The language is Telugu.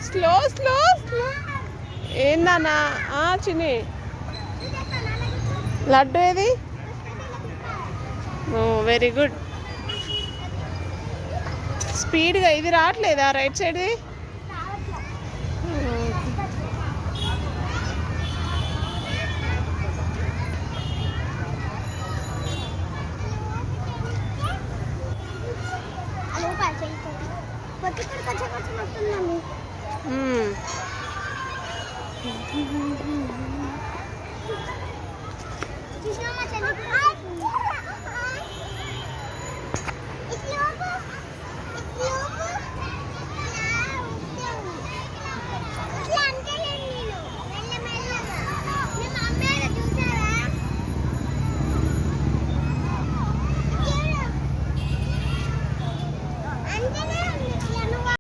Slow slow slow. ఏందన్నా చిన్ని లడ్డు ఏది? ఓ వెరీ గుడ్. స్పీడ్గా ఇది రావట్లేదా రైట్ సైడ్ది?